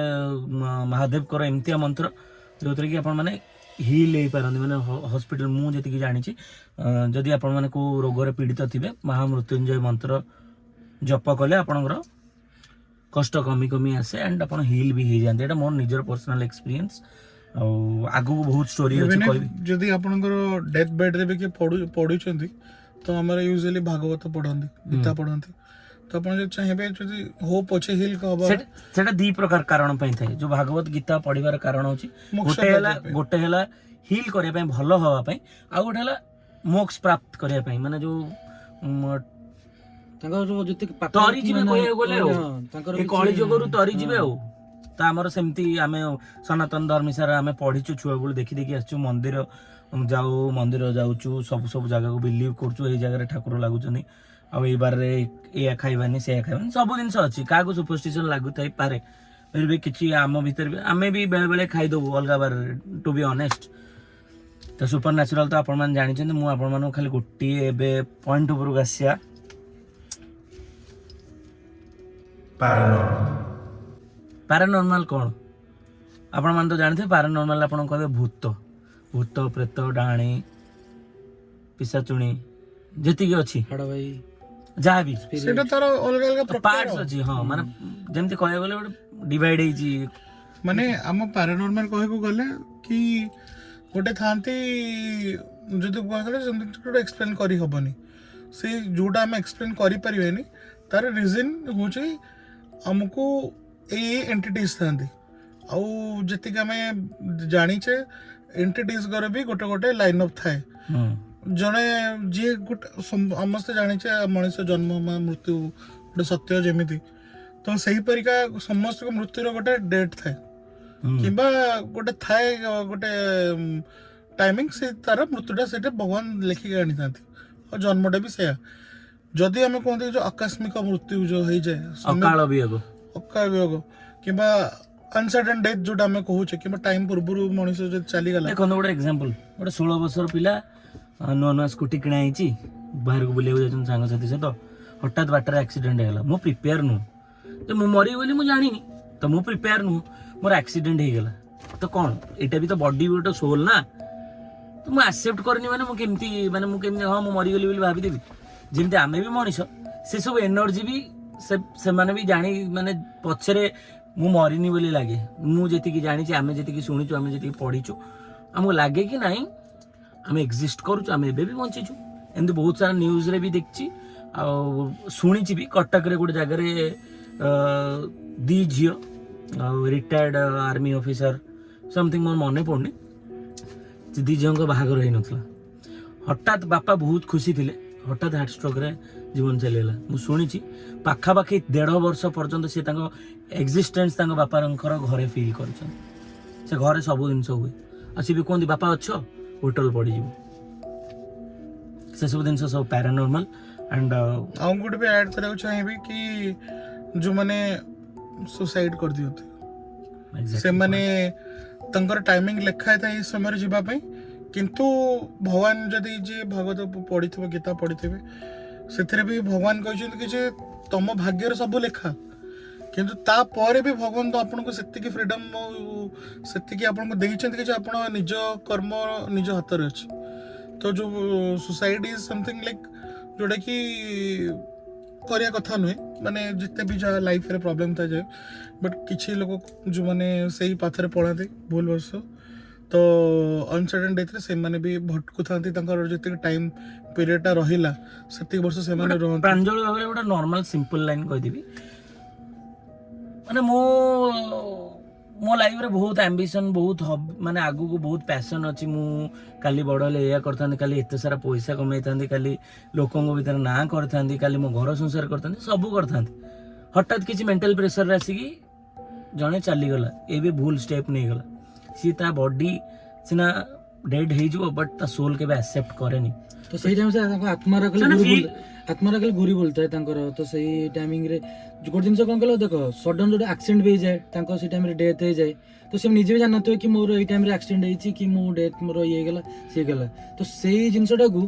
Speaker 1: ମହାଦେବଙ୍କର ଏମିତିଆ ମନ୍ତ୍ର ଯେଉଁଥିରେ କି ଆପଣମାନେ ହିଲ୍ ହେଇପାରନ୍ତି ମାନେ ହସ୍ପିଟାଲ ମୁଁ ଯେତିକି ଜାଣିଛି ଯଦି ଆପଣମାନେ କେଉଁ ରୋଗରେ ପୀଡ଼ିତ ଥିବେ ମହାମୃତ୍ୟୁଞ୍ଜୟ ମନ୍ତ୍ର ଜପ କଲେ ଆପଣଙ୍କର କଷ୍ଟ କମି କମି ଆସେ ଆଣ୍ଡ ଆପଣ ହିଲ୍ ବି ହେଇଯାଆନ୍ତି ଏଇଟା ମୋର ନିଜର ପର୍ସନାଲ ଏକ୍ସପିରିଏନ୍ସ ଆଉ ଆଗକୁ ବହୁତ ଷ୍ଟୋରି ଅଛି
Speaker 3: Even if
Speaker 1: କହିବି
Speaker 3: ଯଦି ଆପଣଙ୍କର ଡେଥ୍ ବେଡ୍ରେ ବି କିଏ ପଢୁଛନ୍ତି ତ ଆମର ୟୁଜୁଆଲି ଭାଗବତ ପଢନ୍ତି ଗୀତା ପଢନ୍ତି ତ ଆପଣ ଯଦି ଚାହିଁବେ ଯଦି ହୋପ୍ ଅଛି ହିଲ୍ ହବ
Speaker 1: ସେଟା ଦି ପ୍ରକାର କାରଣ ପାଇଁ ଥାଏ ଯୋଉ ଭାଗବତ ଗୀତା ପଢିବାର କାରଣ ହଉଛି
Speaker 3: ମୋକ୍ଷ
Speaker 1: ଗୋଟେ ହେଲା ହିଲ୍ କରିବା ପାଇଁ ଭଲ ହବା ପାଇଁ ଆଉ ଗୋଟେ ହେଲା ମୋକ୍ଷ ପ୍ରାପ୍ତ କରିବା ପାଇଁ ମାନେ ଯୋଉ
Speaker 2: ତାଙ୍କର ଯେତିକି
Speaker 1: ତରି ଯିବେ କହିବାକୁ ଗଲେ ଆଉ
Speaker 2: ତାଙ୍କର
Speaker 1: ଏ କଳି ଯୁଗରୁ ତରି ଯିବେ ଆଉ ତ ଆମର ସେମିତି ଆମେ ସନାତନ ଧର୍ମ ସାରା ଆମେ ପଢିଛୁ ଛୁଆବେଳୁ ଦେଖି ଦେଖି ଆସିଛୁ ମନ୍ଦିର ଯାଉଛୁ ସବୁ ଜାଗାକୁ ବିଲିଭ୍ କରୁଛୁ ଏଇ ଜାଗାରେ ଠାକୁର ଲାଗୁଛନ୍ତି ଆଉ ଏଇ ବାରରେ ଏଇଆ ଖାଇବାନି ସେଇଆ ଖାଇବାନି ସବୁ ଜିନିଷ ଅଛି କାହାକୁ ସୁପରଷ୍ଟିସନ ଲାଗୁଥାଇପାରେ ବି କିଛି ଆମ ଭିତରେ ବି ଆମେ ବି ବେଳେ ବେଳେ ଖାଇଦବୁ ଅଲଗା ବାରରେ ଟୁ ବି ଅନେଷ୍ଟ ତ ସୁପର ନ୍ୟାଚୁରାଲ ତ ଆପଣମାନେ ଜାଣିଛନ୍ତି ମୁଁ ଆପଣମାନଙ୍କୁ ଖାଲି ଗୋଟିଏ ଏବେ ପଏଣ୍ଟ ଉପରକୁ ଆସିବା ପାରାନର୍ମାଲ କ'ଣ ଆପଣମାନେ ତ ଜାଣିଥିବେ ପାରାନର୍ମାଲ ଆପଣ କହିବେ ଭୂତ ପ୍ରେତ ଡାହାଣୀ ପିଶାଚୁଣୀ ଯେତିକି ଅଛି
Speaker 2: ଭାଇ
Speaker 1: ଯାହା ବି
Speaker 3: ସେଟା ତାର ଅଲଗା ଅଲଗା
Speaker 1: ପାର୍ଟସ ଅଛି ହଁ ମାନେ ଯେମିତି କହିବାକୁ ଗଲେ ଗୋଟେ ଡିଭାଇଡ ହେଇଛି
Speaker 3: ମାନେ ଆମ ପାରାନର୍ମାଲ କହିବାକୁ ଗଲେ କି ଗୋଟେ ଥାନ୍ତି ଯଦି କୁହାଗଲେ ସେମିତି ଗୋଟେ ଏକ୍ସପ୍ଲେନ କରିହବନି ସେ ଯୋଉଟା ଆମେ ଏକ୍ସପ୍ଲେନ କରିପାରିବେନି ତାର ରିଜନ ହଉଛି ଆମକୁ ଏଇ ଏଣ୍ଟିଟିଜ ଥାନ୍ତି ଆଉ ଯେତିକି ଆମେ ଜାଣିଛେ ଏଣ୍ଟିଟିଜଙ୍କର ବି ଗୋଟେ ଗୋଟେ ଲାଇନ୍ ଅପ୍ ଥାଏ ଜଣେ ଯିଏ ଗୋଟେ ସମସ୍ତେ ଜାଣିଛେ ମଣିଷ ଜନ୍ମ ମୃତ୍ୟୁ ଗୋଟେ ସତ୍ୟ ଯେମିତି ତ ସେହିପରିକା ସମସ୍ତଙ୍କ ମୃତ୍ୟୁର ଗୋଟେ ଡେଟ୍ ଥାଏ କିମ୍ବା ଗୋଟେ ଥାଏ ଗୋଟେ ଟାଇମିଂ ସେ ତାର ମୃତ୍ୟୁଟା ସେଇଟା ଭଗବାନ ଲେଖିକି ଆଣିଥାନ୍ତି ଆଉ ଜନ୍ମଟା ବି ସେୟା ଯଦି ଆମେ କୁହନ୍ତି ଯୋଉ ଆକସ୍ମିକ ମୃତ୍ୟୁ ଯୋଉ ହେଇଯାଏ
Speaker 1: ଅକାଳ
Speaker 3: ବିୟୋଗ କିମ୍ବା ଅନସର୍ଟନ ଡେଥ୍ ଯୋଉଟା ଆମେ କହୁଛେ କିମ୍ବା ଟାଇମ୍ ପୂର୍ବରୁ ମଣିଷ ଯଦି ଚାଲିଗଲା
Speaker 1: ଦେଖନ୍ତୁ ଗୋଟେ ଏକ୍ସାମ୍ପଲ ଗୋଟେ 16 ବର୍ଷର ପିଲା ନୂଆ ସ୍କୁଟି କିଣା ହେଇଛି ବାହାରକୁ ବୁଲିବାକୁ ଯାଉଛନ୍ତି ସାଙ୍ଗସାଥି ସହିତ ହଠାତ୍ ବାଟରେ ଆକ୍ସିଡେଣ୍ଟ ହେଇଗଲା ମୁଁ ପ୍ରିପେୟାର ନୁହଁ ଯେ ମୁଁ ମରିବି ବୋଲି ମୁଁ ଜାଣିନି ତ ମୁଁ ପ୍ରିପେୟାର ନୁହଁ ମୋର ଆକ୍ସିଡେଣ୍ଟ ହେଇଗଲା ତ କ'ଣ ଏଇଟା ବି ତ ବଡି ଗୋଟେ ସୋଲ ନା ତ ମୁଁ ଆକ୍ସେପ୍ଟ କରିନି ମାନେ ମୁଁ କେମିତି ହଁ ମୁଁ ମରିଗଲି ବୋଲି ଭାବିଦେବି ଯେମିତି ଆମେ ବି ମଣିଷ ସେସବୁ ଏନର୍ଜି ବି ସେମାନେ ବି ଜାଣି ମାନେ ପଛରେ ମୁଁ ମରିନି ବୋଲି ଲାଗେ ମୁଁ ଯେତିକି ଜାଣିଛି ଆମେ ଯେତିକି ଶୁଣିଛୁ ଆମେ ଯେତିକି ପଢିଛୁ ଆମକୁ ଲାଗେ କି ନାହିଁ ଆମେ ଏକ୍ଜିଷ୍ଟ କରୁଛୁ ଆମେ ଏବେ ବି ବଞ୍ଚିଛୁ ଏମିତି ବହୁତ ସାରା ନ୍ୟୁଜରେ ବି ଦେଖିଛି ଆଉ ଶୁଣିଛି ବି କଟକରେ ଗୋଟେ ଜାଗାରେ ଦି ଝିଅ ଆଉ ରିଟାୟାର୍ଡ ଆର୍ମି ଅଫିସର ସମଥିଙ୍ଗ ମୋର ମନେ ପଡ଼ୁନି ସେ ଦି ଝିଅଙ୍କ ବାହାଘର ହେଇନଥିଲା ହଠାତ୍ ବାପା ବହୁତ ଖୁସି ଥିଲେ ହଠାତ୍ ହାର୍ଟ ଷ୍ଟ୍ରୋକରେ ଜୀବନ ଚାଲିଗଲା ମୁଁ ଶୁଣିଛି ପାଖାପାଖି 1.5 ବର୍ଷ ପର୍ଯ୍ୟନ୍ତ ସେ ତାଙ୍କ ଏକ୍ଜିଷ୍ଟେନ୍ସ ତାଙ୍କ ବାପାଙ୍କର ଘରେ ଫିଲ୍ କରିଛନ୍ତି ସେ ଘରେ ସବୁ ଜିନିଷ ହୁଏ ଆଉ ସେ ବି କୁହନ୍ତି ବାପା ଅଛ ହୋଟେଲ ପଡ଼ିଯିବ ସେସବୁ ଜିନିଷ ସବୁ ପାରାନର୍ମାଲ ଆଣ୍ଡ
Speaker 3: ଆଉ ଗୋଟେ ବି ଆଡ୍ କରିବାକୁ ଚାହିଁବି କି ଯୋଉମାନେ ସୁସାଇଡ୍ କରିଦିଅନ୍ତି ସେମାନେ ତାଙ୍କର ଟାଇମିଂ ଲେଖା ହେଇଥାଏ ଏଇ ସମୟରେ ଯିବା ପାଇଁ କିନ୍ତୁ ଭଗବାନ ଯଦି ଯିଏ ଭାଗବତ ପଢିଥିବ ଗୀତା ପଢିଥିବେ ସେଥିରେ ବି ଭଗବାନ କହିଛନ୍ତି କି ଯେ ତମ ଭାଗ୍ୟରେ ସବୁ ଲେଖା କିନ୍ତୁ ତାପରେ ବି ଭଗବାନ ତ ଆପଣଙ୍କୁ ସେତିକି ଫ୍ରିଡମ୍ ସେତିକି ଆପଣଙ୍କୁ ଦେଇଛନ୍ତି କି ଯେ ଆପଣ ନିଜ କର୍ମ ନିଜ ହାତରେ ଅଛି ତ ଯୋଉ ସୁସାଇଡ୍ ଇଜ୍ ସମଥିଙ୍ଗ ଲାଇକ୍ ଯୋଉଟା କି କରିବା କଥା ନୁହେଁ ମାନେ ଯେତେ ବି ଯାହା ଲାଇଫରେ ପ୍ରୋବ୍ଲେମ୍ ଥାଏ ବଟ୍ କିଛି ଲୋକ ଯୋଉମାନେ ସେଇ ପାଥରେ ପଳାନ୍ତି ଭୁଲ ବର୍ଷ ତ ଅନସର୍ଟନ ଡେଥରେ ସେମାନେ ବି ଭଟକୁଥାନ୍ତି ତାଙ୍କର ଯେତିକି ଟାଇମ୍ ପିରିୟଡ଼ଟା ରହିଲା ସେତିକି ବର୍ଷ ସେମାନେ ରହନ୍ତି
Speaker 1: ପ୍ରାଞ୍ଜଳ ଭାବରେ ଗୋଟେ ନର୍ମାଲ ସିମ୍ପଲ ଲାଇନ୍ କହିଦେବି ମାନେ ମୋ ଲାଇଫରେ ବହୁତ ଆମ୍ବିସନ୍ ବହୁତ ମାନେ ଆଗକୁ ବହୁତ ପ୍ୟାସନ୍ ଅଛି ମୁଁ କାଲି ବଡ଼ ହେଲେ ଏଇଆ କରିଥାନ୍ତି କାଲି ଏତେ ସାରା ପଇସା କମେଇଥାନ୍ତି କାଲି ଲୋକଙ୍କ ଭିତରେ ନାଁ କରିଥାନ୍ତି କାଲି ମୋ ଘର ସଂସାର କରିଥାନ୍ତି ସବୁ କରିଥାନ୍ତି ହଠାତ୍ କିଛି ମେଣ୍ଟାଲ ପ୍ରେସରରେ ଆସିକି ଜଣେ ଚାଲିଗଲା ଏ ବି ଭୁଲ ଷ୍ଟେପ୍ ନେଇଗଲା ସିଏ ତା ବଡି ସିନା ଡେଡ୍ ହେଇଯିବ ବଟ୍ ତା ସୋଲ୍ କେବେ ଆକ୍ସେପ୍ଟ କରେନି
Speaker 2: ତ ସେଇ ଟାଇମ୍ ତାଙ୍କ ଆତ୍ମାର ଖାଲି ଘୁରି ବୁଲୁଥାଏ ତାଙ୍କର ତ ସେଇ ଟାଇମିଂରେ ଗୋଟେ ଜିନିଷ କ'ଣ କହିଲ ଦେଖ ସଡନ୍ ଯୋଉଟା ଆକ୍ସିଡେଣ୍ଟ ବି ହେଇଯାଏ ତାଙ୍କ ସେଇ ଟାଇମ୍ରେ ଡେଥ୍ ହେଇଯାଏ ତ ସେ ନିଜେ ବି ଜାଣିନଥିବେ କି ମୋର ଏଇ ଟାଇମ୍ରେ ଆକ୍ସିଡେଣ୍ଟ ହେଇଛି କି ମୋ ଡେଥ୍ ମୋର ଇଏ ହେଇଗଲା ସିଏ ହେଇଗଲା ତ ସେଇ ଜିନିଷଟାକୁ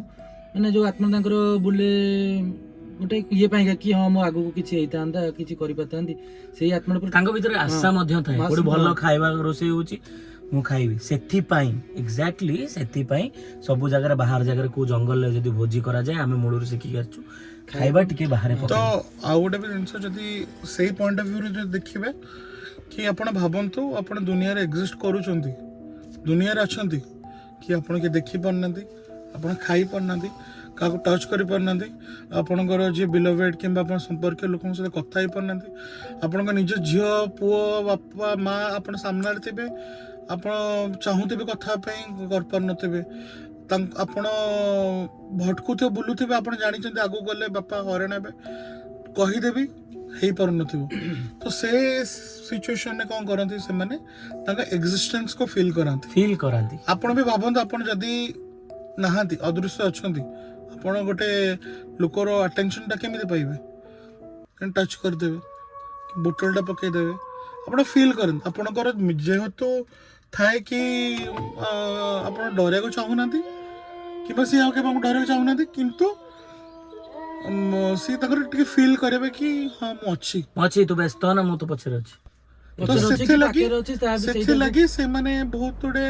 Speaker 2: ମାନେ ଯୋଉ ଆତ୍ମା ତାଙ୍କର ବୁଲେ ଗୋଟେ ଇଏ ପାଇଁକା କି ହଁ ମୁଁ ଆଗକୁ କିଛି ହେଇଥାନ୍ତା କିଛି କରିପାରିଥାନ୍ତି ସେଇ ଆତ୍ମାଟା ପୁରା
Speaker 1: ତାଙ୍କ ଭିତରେ ଆଶା ମଧ୍ୟ ଥାଏ
Speaker 2: ଆଶା,
Speaker 1: ଗୋଟେ ଭଲ
Speaker 2: ହଁ।
Speaker 1: ଖାଇବା ରୋଷେଇ ହଉଛି ମୁଁ ଖାଇବି ସେଥିପାଇଁ ଏକ୍ଜାକ୍ଟଲି ସେଥିପାଇଁ ସବୁ ଜାଗାରେ ବାହାର ଜାଗାରେ କୋଉ ଜଙ୍ଗଲରେ ଯଦି ଭୋଜି କରାଯାଏ ଆମେ ମୂଳରୁ ଶିଖିକି ଆସିଛୁ ଖାଇବା ଟିକେ ବାହାରେ
Speaker 3: ତ
Speaker 1: ପକେଇବା
Speaker 3: ଆଉ ଗୋଟେ ବି ଜିନିଷ ଯଦି ସେଇ ପଏଣ୍ଟ ଅଫ ଭ୍ୟୁରୁ ଯଦି ଦେଖିବେ କି ଆପଣ ଭାବନ୍ତୁ ଆପଣ ଦୁନିଆରେ ଏକ୍ଜିଷ୍ଟ କରୁଛନ୍ତି ଦୁନିଆରେ ଅଛନ୍ତି କି ଆପଣ କିଏ ଦେଖିପାରୁନାହାନ୍ତି ଆପଣ ଖାଇପାରୁନାହାନ୍ତି କାହାକୁ ଟଚ୍ କରିପାରୁନାହାନ୍ତି ଆପଣଙ୍କର ଯିଏ ବିଲୋଭେଡ୍ କିମ୍ବା ଆପଣ ସମ୍ପର୍କୀୟ ଲୋକଙ୍କ ସହିତ କଥା ହେଇପାରୁନାହାନ୍ତି ଆପଣଙ୍କ ନିଜ ଝିଅ ପୁଅ ବାପା ମା ଆପଣ ସାମ୍ନାରେ ଥିବେ ଆପଣ ଚାହୁଁଥିବେ କଥା ପାଇଁ କରିପାରୁନଥିବେ ଆପଣ ଭଟକୁଥିବେ ବୁଲୁଥିବେ ଆପଣ ଜାଣିଛନ୍ତି ଆଗକୁ ଗଲେ ବାପା ହଇରାଣ ହେବେ କହିଦେବି ହେଇପାରୁନଥିବ ତ ସେ ସିଚୁଏସନରେ କ'ଣ କରନ୍ତି ସେମାନେ ତାଙ୍କ ଏକ୍ଜିଷ୍ଟେନ୍ସକୁ ଫିଲ୍ କରାନ୍ତି ଆପଣ ବି ଭାବନ୍ତୁ ଆପଣ ଯଦି ନାହାନ୍ତି ଅଦୃଶ୍ୟ ଅଛନ୍ତି ଆପଣ ଗୋଟେ ଲୋକର ଆଟେନସନଟା କେମିତି ପାଇବେ ଟଚ୍ କରିଦେବେ ବୋଟଲଟା ପକେଇଦେବେ ଆପଣ ଫିଲ୍ କରନ୍ତି ଆପଣଙ୍କର ଯେହେତୁ ଥାଏ କି ଆପଣ ଡରିବାକୁ ଚାହୁଁନାହାନ୍ତି କିମ୍ବା ସିଏ ଆଉ କେବେ ଡରିବାକୁ ଚାହୁଁନାହାନ୍ତି କିନ୍ତୁ ସିଏ ତାଙ୍କର ଟିକେ ଫିଲ୍ କରିବେ କି ହଁ ମୁଁ ଅଛି
Speaker 1: ତୁ ବ୍ୟସ୍ତ ନା ମୁଁ ତ ପଛରେ ଅଛି
Speaker 3: ତ ସେଥିଲାଗି ସେମାନେ ବହୁତ ଗୁଡେ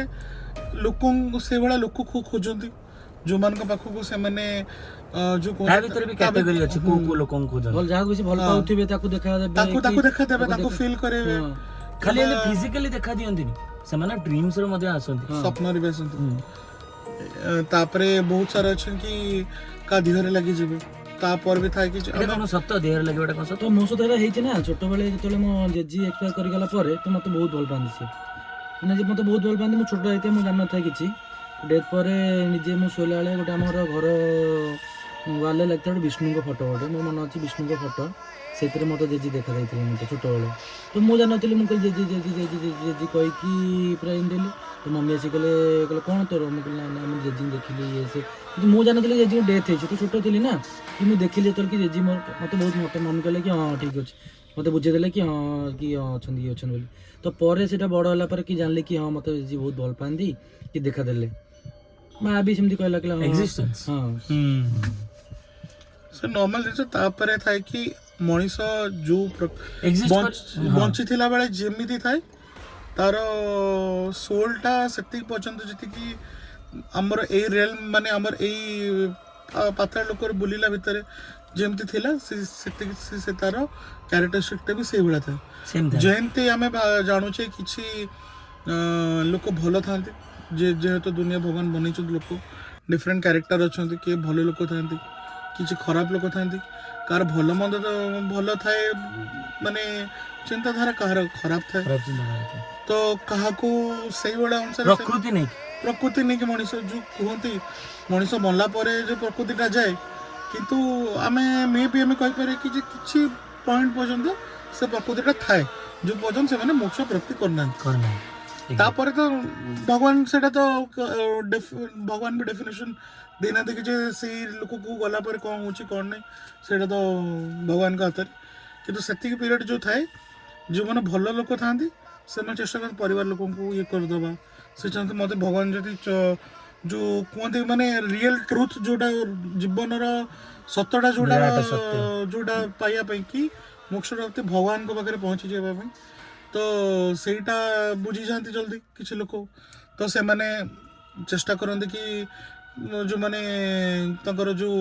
Speaker 3: ଲୋକଙ୍କୁ ସେଇଭଳିଆ ଲୋକକୁ ଖୋଜନ୍ତି ଯୋଉମାନଙ୍କ ପାଖକୁ ସେମାନେ ଯୋଉ
Speaker 1: ତା ଭିତରେ ବି କ୍ୟାଟେଗୋରୀ ଅଛି କୋଉ କୋଉ ଲୋକଙ୍କୁ ଖୋଜନ୍ତି
Speaker 2: ଯାହାକୁ କିଛି ଭଲ ପାଉଥିବେ ତାକୁ ଦେଖାଦେବେ
Speaker 3: ତାକୁ ଦେଖାଦେବେ ତାକୁ ଫିଲ୍ କରିବେ
Speaker 1: ଖାଲି ଏମିତି ଫିଜିକାଲି ଦେଖା ଦିଅନ୍ତିନି ସେମାନେ ଡ୍ରିମ୍ସ ରେ ମଧ୍ୟ ଆସନ୍ତି
Speaker 3: ସ୍ୱପ୍ନରେ ବି ଆସନ୍ତି ତାପରେ ବହୁତ ସାରା ଅଛନ୍ତି କା ଦେହରେ ଲାଗିଯିବେ ତାପରେ ବି ଥାଏ କିଛି
Speaker 1: କଣ ସତ ଦେହରେ ଲାଗିବାଟା କଣ ସତ
Speaker 2: ତ ମୋ ସହିତ ଏଇଟା ହେଇଛି ନା ଛୋଟବେଳେ ଯେତେବେଳେ ମୋ ଜେଜି ଏକ୍ସପାୟାର କରିଗଲା ପରେ ତ ମୋତେ ବହୁତ ଭଲ ପାଆନ୍ତି ସେ ମାନେ ଯେ ମୋତେ ବହୁତ ଭଲ ପାଆନ୍ତି ମୁଁ ଛୋଟ ହେଇଥାଏ ମୁଁ ଜାଣିନଥାଏ କିଛି ଡେଥ୍ ପରେ ନିଜେ ମୁଁ ଶୋଇଲା ବେଳେ ଗୋଟେ ଆମର ଘର ୱାଲରେ ଲାଗିଥିଲା ଗୋଟେ ବିଷ୍ଣୁଙ୍କ ଫଟୋ ଗୋଟେ ମୋ ମନେ ଅଛି ବିଷ୍ଣୁଙ୍କ ଫଟୋ ସେଥିରେ ମୋତେ ଜେଜି ଦେଖାଯାଇଥିଲା ମୋତେ ଛୋଟବେଳେ ତ ମୁଁ ଜାଣିନଥିଲି ମୁଁ କହିଲି ଜେଜି ଜେଜି ଜେଜି ଜେଜି ଜେଜି କହିକି ପୁରା ଏମିତି ଦେଲି ତ ମମି ଆସି କହିଲେ କ'ଣ ତୋର ମୁଁ କହିଲି ନା ମୁଁ ଜେଜିଙ୍କୁ ଦେଖିଲି ଇଏ ସେ କିନ୍ତୁ ମୁଁ ଜାଣିନଥିଲି ଜେଜିଙ୍କ ଡେଥ୍ ହେଇଛି ତ ଛୋଟ ଥିଲି ନା କି ମୁଁ ଦେଖିଲି ଯେତେବେଳେ କି ଜେଜି ମୋତେ ବହୁତ ମମି କହିଲେ କି ହଁ ଠିକ୍ ଅଛି ମୋତେ ବୁଝେଇଦେଲେ କି ହଁ ଅଛନ୍ତି ଇଏ ଅଛନ୍ତି ବୋଲି ତ ପରେ ସେଇଟା ବଡ଼ ହେଲା ପରେ କି ଜାଣିଲି କି ହଁ ମୋତେ ଜେଜି ବହୁତ ଭଲ ପାଆନ୍ତି କି ଦେଖାଦେଲେ ମା ବି ସେମିତି କହିଲା କି
Speaker 1: ଏକ୍ଜିଷ୍ଟେନ୍ସ
Speaker 2: ହଁ
Speaker 3: ସେ ନର୍ମାଲ ଜିନିଷ ତାପରେ ଥାଏ କି ମଣିଷ ଯୋଉ ବଞ୍ଚିଥିଲା ବେଳେ ଯେମିତି ଥାଏ ତାର ସୋଲଟା ସେତିକି ପର୍ଯ୍ୟନ୍ତ ଯେତିକି ଆମର ଏଇ ରିଏଲ୍ ମାନେ ଆମର ଏଇ ପାତାଳ ଲୋକରେ ବୁଲିଲା ଭିତରେ ଯେମିତି ଥିଲା ସେତିକି ସେ ତାର କ୍ୟାରେକ୍ଟରିଷ୍ଟିକଟା ବି ସେଇଭଳିଆ ଥାଏ ଯେମିତି ଆମେ ଜାଣୁଛେ କିଛି ଲୋକ ଭଲ ଥାନ୍ତି ଯେହେତୁ ଦୁନିଆ ଭଗବାନ ବନେଇଛନ୍ତି ଲୋକ ଡିଫରେଣ୍ଟ କ୍ୟାରେକ୍ଟର ଅଛନ୍ତି କିଏ ଭଲ ଲୋକ ଥାନ୍ତି କିଛି ଖରାପ ଲୋକ ଥାନ୍ତି କାହାର ଭଲ ମନ୍ଦ ଭଲ ଥାଏ ମାନେ ଚିନ୍ତାଧାରା କାହାର ଖରାପ ଥାଏ ତ କାହାକୁ ସେଇଭଳିଆ ଅନୁସାରେ ପ୍ରକୃତି ନେଇକି ମଣିଷ ଯୋଉ କୁହନ୍ତି ମଣିଷ ମଲା ପରେ ଯୋଉ ପ୍ରକୃତିଟା ଯାଏ କିନ୍ତୁ ଆମେ କହିପାରିବା କି ଯେ କିଛି ପଏଣ୍ଟ ପର୍ଯ୍ୟନ୍ତ ସେ ପ୍ରକୃତିଟା ଥାଏ ଯୋଉ ପର୍ଯ୍ୟନ୍ତ ସେମାନେ ମୋକ୍ଷ ପ୍ରାପ୍ତି କରିନାହାନ୍ତି ତାପରେ ତ ଭଗବାନ ସେଇଟା ତ ଭଗବାନ ବି ଡେଫିନେସନ ଦେଇନାହାନ୍ତି କି ଯେ ସେଇ ଲୋକକୁ ଗଲା ପରେ କ'ଣ ହେଉଛି କ'ଣ ନାହିଁ ସେଇଟା ତ ଭଗବାନଙ୍କ ହାତରେ କିନ୍ତୁ ସେତିକି ପିରିୟଡ଼ ଯୋଉ ଥାଏ ଯେଉଁମାନେ ଭଲ ଲୋକ ଥାଆନ୍ତି ସେମାନେ ଚେଷ୍ଟା କରନ୍ତି ପରିବାର ଲୋକଙ୍କୁ ଇଏ କରିଦେବା ସେ ଚାହାନ୍ତି ମୋତେ ଭଗବାନ ଯଦି ଯୋଉ କୁହନ୍ତି ମାନେ ରିଏଲ ଟ୍ରୁଥ ଯୋଉଟା ଜୀବନର ସତଟା ଯୋଉଟା ପାଇବା ପାଇଁ କି ମୋକ୍ଷ ପ୍ରାପ୍ତି ଭଗବାନଙ୍କ ପାଖରେ ପହଞ୍ଚି ଯିବା ପାଇଁ ତ ସେଇଟା ବୁଝିଯାଆନ୍ତି ଜଲ୍ଦି କିଛି ଲୋକ ତ ସେମାନେ ଚେଷ୍ଟା କରନ୍ତି କି ଯେଉଁମାନେ ତାଙ୍କର ଯେଉଁ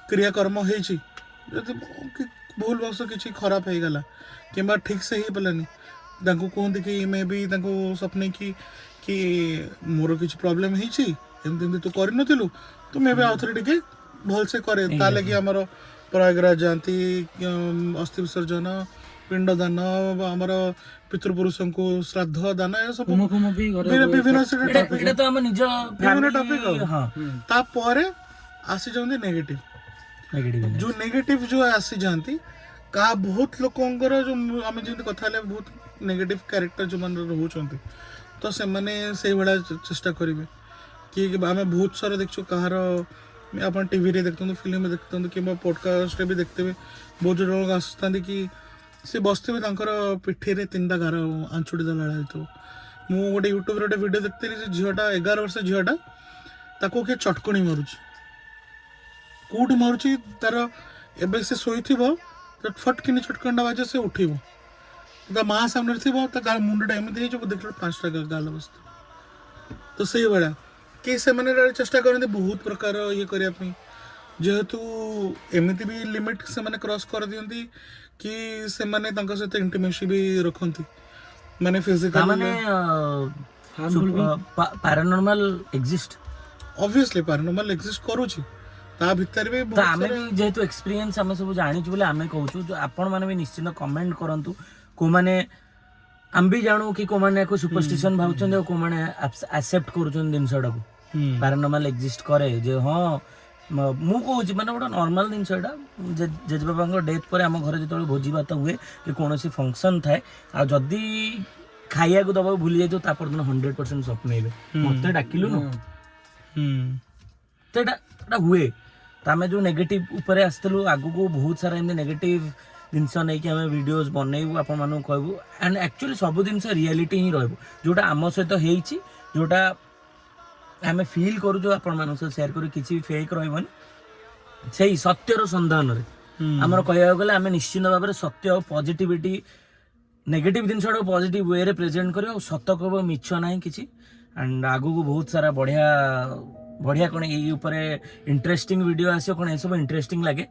Speaker 3: କ୍ରିୟାକର୍ମ ହେଇଛି ଯଦି ଭୁଲ ବଶ କିଛି ଖରାପ ହେଇଗଲା କିମ୍ବା ଠିକ୍ସେ ହେଇପାରିଲାନି ତାଙ୍କୁ କୁହନ୍ତି କି ମେ ବି ତାଙ୍କୁ ସ୍ୱପ୍ନେ କି ମୋର କିଛି ପ୍ରୋବ୍ଲେମ୍ ହେଇଛି ଏମିତି ତୁ କରିନଥିଲୁ ତୁ ମେ ବି ଆଉଥରେ ଟିକେ ଭଲସେ କରେ ତା ଲାଗି ଆମର ପ୍ରୟାଗରାଜ ଯାଆନ୍ତି ଅସ୍ଥି ବିସର୍ଜନ ପିଣ୍ଡଦାନ ଆମର ପିତୃପୁରୁଷଙ୍କୁ ଶ୍ରାଦ୍ଧ ଦାନ ଏ ସବୁ ବିଭିନ୍ନ ଟପିକ ତାପରେ ଆସିଯାଆନ୍ତି ନେଗେଟିଭ ଯୋଉ ନେଗେଟିଭ ଯୋଉ ଆସିଯାଆନ୍ତି କାହା ବହୁତ ଲୋକଙ୍କର ଯୋଉ ଆମେ ଯେମିତି କଥା ହେଲେ ବହୁତ ନେଗେଟିଭ କ୍ୟାରେକ୍ଟର ଯୋଉମାନେ ରହୁଛନ୍ତି ତ ସେମାନେ ସେଇଭଳିଆ ଚେଷ୍ଟା କରିବେ କି ଆମେ ବହୁତ ସାରା ଦେଖିଛୁ କାହାର ଆପଣ ଟିଭିରେ ଦେଖୁଛନ୍ତି ଫିଲ୍ମରେ ଦେଖୁଛନ୍ତି କିମ୍ବା ପଡକାଷ୍ଟରେ ବି ଦେଖିଥିବେ ବହୁତ ଜଣ ଆସୁଥାନ୍ତି କି ସେ ବସିଥିବେ ତାଙ୍କର ପିଠିରେ 3ଟା ଗାର ଆଞ୍ଚୁଡ଼ି ଦେଲା ଭଳିଆ ହେଇଥିବ ମୁଁ ଗୋଟେ ୟୁଟ୍ୟୁବରେ ଗୋଟେ ଭିଡ଼ିଓ ଦେଖିଥିଲି ସେ ଝିଅଟା 11 ବର୍ଷ ଝିଅଟା ତାକୁ କିଏ ଚଟକଣି ମାରୁଛି କୋଉଠି ମାରୁଛି ତାର ଏବେ ସେ ଶୋଇଥିବ ଫଟ କିନି ଛଟକଣ୍ଡା ବାଜେ ସେ ଉଠିବ ତା ମା ସାମ୍ନାରେ ଥିବ ତା ଗାଲ ମୁଣ୍ଡଟା ଏମିତି ହେଇଯିବ ଦେଖିଲା 5ଟା ଗାଲ ବସିଥିବ ତ ସେଇଭଳିଆ କି ସେମାନେ ଚେଷ୍ଟା କରନ୍ତି ବହୁତ ପ୍ରକାର ଇଏ କରିବା ପାଇଁ ଯେହେତୁ ଏମିତି ବି ଲିମିଟ ସେମାନେ କ୍ରସ୍ କରିଦିଅନ୍ତି କି ସେମାନେ ତାଙ୍କ ସହିତ ଇଣ୍ଟିମେସି ବି ରଖନ୍ତି ମାନେ ଫିଜିକାଲି
Speaker 1: ମାନେ paranormal exist
Speaker 3: obviously paranormal exist କରୁଛି ତା ଭିତରେ ବି
Speaker 1: ତ
Speaker 3: ବହୁତ
Speaker 1: ଆମେ
Speaker 3: ସାରା
Speaker 1: ବି ଯେହେତୁ ଏକ୍ସପିରିଏନ୍ସ ଆମେ ସବୁ ଜାଣିଛୁ ବୋଲି ଆମେ କହୁଛୁ ଆପଣ ମାନେ ବି ନିଶ୍ଚିନ୍ତ କମେଣ୍ଟ କରନ୍ତୁ କୋଉମାନେ ଆମେ ବି ଜାଣୁ କି କୋଉମାନେ ୟାକୁ ସୁପରଷ୍ଟିସନ ଭାବୁଛନ୍ତି ଆଉ କୋଉମାନେ ଆକ୍ସେପ୍ଟ କରୁଛନ୍ତି ଜିନିଷଟାକୁ ପାରାନର୍ମାଲ ଏକ୍ଜିଷ୍ଟ କରେ ଯେ ହଁ ମୁଁ କହୁଛି ମାନେ ଗୋଟେ ନର୍ମାଲ ଜିନିଷ ଏଇଟା ଜେଜେବାବାଙ୍କ ଡେଥ୍ ପରେ ଆମ ଘରେ ଯେତେବେଳେ ଭୋଜି ଭାତ ହୁଏ କି କୌଣସି ଫଙ୍କସନ୍ ଥାଏ ଆଉ ଯଦି ଖାଇବାକୁ ଦବାକୁ ଭୁଲି ଯାଇଥିବ ତା ପରଦିନ 100% ସ୍ୱପ୍ନେଇବେ ମତେ ଡାକିଲୁନୁ ତ ଏଇଟା ହୁଏ ତ ଆମେ ଯେଉଁ ନେଗେଟିଭ ଉପରେ ଆସିଥିଲୁ ଆଗକୁ ବହୁତ ସାରା ଏମିତି ନେଗେଟିଭ ଜିନିଷ ନେଇକି ଆମେ ଭିଡ଼ିଓଜ ବନେଇବୁ ଆପଣମାନଙ୍କୁ କହିବୁ ଆଣ୍ଡ ଆକ୍ଚୁଆଲି ସବୁ ଜିନିଷ ରିଆଲିଟି ହିଁ ରହିବ ଯେଉଁଟା ଆମ ସହିତ ହେଇଛି ଯେଉଁଟା ଆମେ ଫିଲ୍ କରୁଛୁ ଆପଣମାନଙ୍କ ସହିତ ସେୟାର କରୁ କିଛି ବି ଫେକ୍ ରହିବନି ସେଇ ସତ୍ୟର ସନ୍ଧାନରେ ଆମର କହିବାକୁ ଗଲେ ଆମେ ନିଶ୍ଚିନ୍ତ ଭାବରେ ସତ୍ୟ ଆଉ ପଜିଟିଭିଟି ନେଗେଟିଭ ଜିନିଷଟାକୁ ପଜିଟିଭ ୱେରେ ପ୍ରେଜେଣ୍ଟ କରିବା ଆଉ ସତ କହିବ ମିଛ ନାହିଁ କିଛି ଆଣ୍ଡ ଆଗକୁ ବହୁତ ସାରା ବଢ଼ିଆ କ'ଣ ଏଇ ଉପରେ ଇଣ୍ଟରେଷ୍ଟିଂ ଭିଡ଼ିଓ ଆସିବ କ'ଣ ଏସବୁ ଇଣ୍ଟରେଷ୍ଟିଂ ଲାଗେ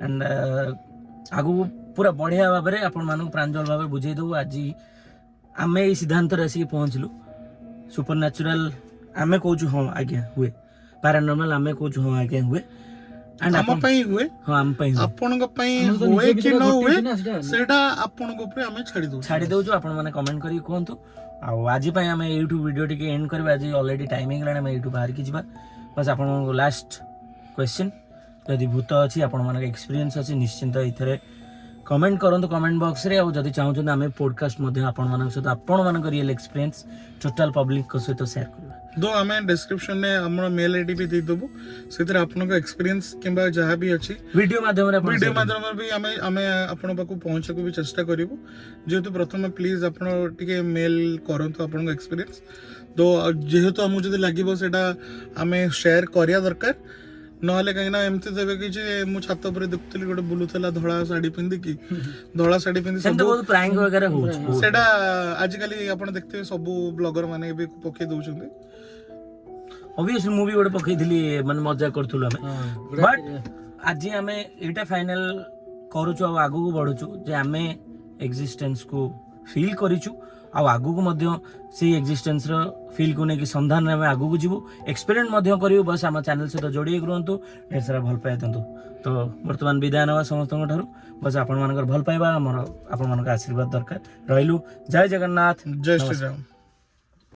Speaker 1: ଆଣ୍ଡ ଆଗକୁ ପୁରା ବଢ଼ିଆ ଭାବରେ ଆପଣମାନଙ୍କୁ ପ୍ରାଞ୍ଜଳ ଭାବରେ ବୁଝେଇ ଦେବୁ ଆଜି ଆମେ ଏଇ ସିଦ୍ଧାନ୍ତରେ ଆସିକି ପହଞ୍ଚିଲୁ ସୁପର ନ୍ୟାଚୁରାଲ ଆମେ କହୁଛୁ ହଁ ଆଜ୍ଞା ହୁଏ ପାରାନର୍ମାଲ ଆମେ କହୁଛୁ ହଁ ଆଜ୍ଞା ହୁଏ
Speaker 3: ଆମ ପାଇଁ ହୁଏ
Speaker 1: ହଁ ଆମ ପାଇଁ ହୁଏ
Speaker 3: ଆପଣଙ୍କ ପାଇଁ
Speaker 2: ଆମର ତ
Speaker 3: ହୁଏ
Speaker 2: ନିଜ
Speaker 3: କି
Speaker 2: ଭିତରେ
Speaker 3: ନ ହୁଏ
Speaker 2: ଘଟିଛି ନା ସେଟା।
Speaker 3: ସେଇଟା ଆପଣଙ୍କ ଉପରେ ଆମେ ଛାଡି
Speaker 1: ଦେଉଛୁ ଆପଣମାନେ କମେଣ୍ଟ କରିକି କୁହନ୍ତୁ ଆଉ ଆଜି ପାଇଁ ଆମେ ଏଇଠୁ ଭିଡ଼ିଓ ଟିକେ ଏଣ୍ଡ କରିବା ଆଜି ଅଲରେଡି ଟାଇମ୍ ହେଇଗଲାଣି ଆମେ ଏଇଠୁ ବାହାରିକି ଯିବା ବାସ୍ ଆପଣଙ୍କୁ ଲାଷ୍ଟ କ୍ୱେଶ୍ଚିନ୍ ଯଦି ଭୂତ ଅଛି ଆପଣମାନଙ୍କ ଏକ୍ସପିରିଏନ୍ସ ଅଛି ନିଶ୍ଚିନ୍ତ ଏଇଥିରେ କମେଣ୍ଟ କରନ୍ତୁ କମେଣ୍ଟ ବକ୍ସରେ ଆଉ ଯଦି ଚାହୁଁଛନ୍ତି ଆମେ ପୋଡକାଷ୍ଟ ମଧ୍ୟ ଆପଣମାନଙ୍କ ସହିତ ଆପଣମାନଙ୍କ ରିଏଲ୍ ଏକ୍ସପିରିଏନ୍ସ ଟୋଟାଲ ପବ୍ଲିକଙ୍କ ସହିତ ସେୟାର କରିବା
Speaker 3: ଦୋ ଆମେ ଡେସ୍କ୍ରିପସନରେ ଆମର ମେଲ୍ ଆଇଡି ବି ଦେଇଦେବୁ ସେଥିରେ ଆପଣଙ୍କ ଏକ୍ସପିରିଏନ୍ସ କିମ୍ବା ଯାହା ବି ଅଛି
Speaker 1: ଭିଡ଼ିଓ ମାଧ୍ୟମରେ ଆପଣ
Speaker 3: ଭିଡ଼ିଓ
Speaker 1: share କରିବେ।
Speaker 3: ମାଧ୍ୟମରେ ବି ଆମେ ଆପଣଙ୍କ ପାଖକୁ ପହଞ୍ଚିବାକୁ ବି ଚେଷ୍ଟା କରିବୁ ଯେହେତୁ ପ୍ରଥମେ ପ୍ଲିଜ୍ ଆପଣ ଟିକେ ମେଲ୍ କରନ୍ତୁ ଆପଣଙ୍କ ଏକ୍ସପିରିଏନ୍ସ ତ ଯେହେତୁ ଆମକୁ ଯଦି ଲାଗିବ ସେଇଟା ଆମେ ସେୟାର କରିବା ଦରକାର ନହେଲେ କାହିଁକିନା ଏମିତି ଦେବେ କି ଯେ ମୁଁ ଛାତ ଉପରେ ଦେଖୁଥିଲି ଗୋଟେ ବୁଲୁଥିଲା ଧଳା ଶାଢ଼ୀ ପିନ୍ଧି
Speaker 1: ସେମିତି
Speaker 3: ସବୁ
Speaker 1: ବହୁତ ପ୍ରାଙ୍କ ବଗେରା ହଉଛି ବହୁତ।
Speaker 3: ସେଇଟା ଆଜିକାଲି ଆପଣ ଦେଖିଥିବେ ସବୁ ବ୍ଲଗର ମାନେ ବି ପକେଇ ଦଉଛନ୍ତି
Speaker 1: ଅବଭିୟସଲି ମୁଁ ବି ଗୋଟେ ପକେଇଥିଲି ମାନେ ମଜା କରୁଥିଲୁ ଆମେ ବଟ୍ ଆଜି ଆମେ ଏଇଟା ଫାଇନାଲ କରୁଛୁ ଆଉ ଆଗକୁ ବଢୁଛୁ ଯେ ଆମେ ଏକ୍ଜିଷ୍ଟେନ୍ସକୁ ଫିଲ୍ କରିଛୁ ଆଉ ଆଗକୁ ମଧ୍ୟ ସେଇ ଏକ୍ଜିଷ୍ଟେନ୍ସର ଫିଲ୍କୁ ନେଇକି ସନ୍ଧାନରେ ଆମେ ଆଗକୁ ଯିବୁ ଏକ୍ସପେରିମେଣ୍ଟ ମଧ୍ୟ କରିବୁ ବସ୍ ଆମ ଚ୍ୟାନେଲ ସହିତ ଯୋଡ଼ି ହେଇକି ରୁହନ୍ତୁ ଢେର ସାରା ଭଲ ପାଇବା ଦିଅନ୍ତୁ ତ ବର୍ତ୍ତମାନ ବିଦାୟ ନେବା ସମସ୍ତଙ୍କ ଠାରୁ ବସ୍ ଆପଣମାନଙ୍କର ଭଲ ପାଇବା ଆମର ଆପଣମାନଙ୍କ ଆଶୀର୍ବାଦ ଦରକାର ରହିଲୁ ଜୟ ଜଗନ୍ନାଥ
Speaker 3: ଜୟ ଶ୍ରୀରାମ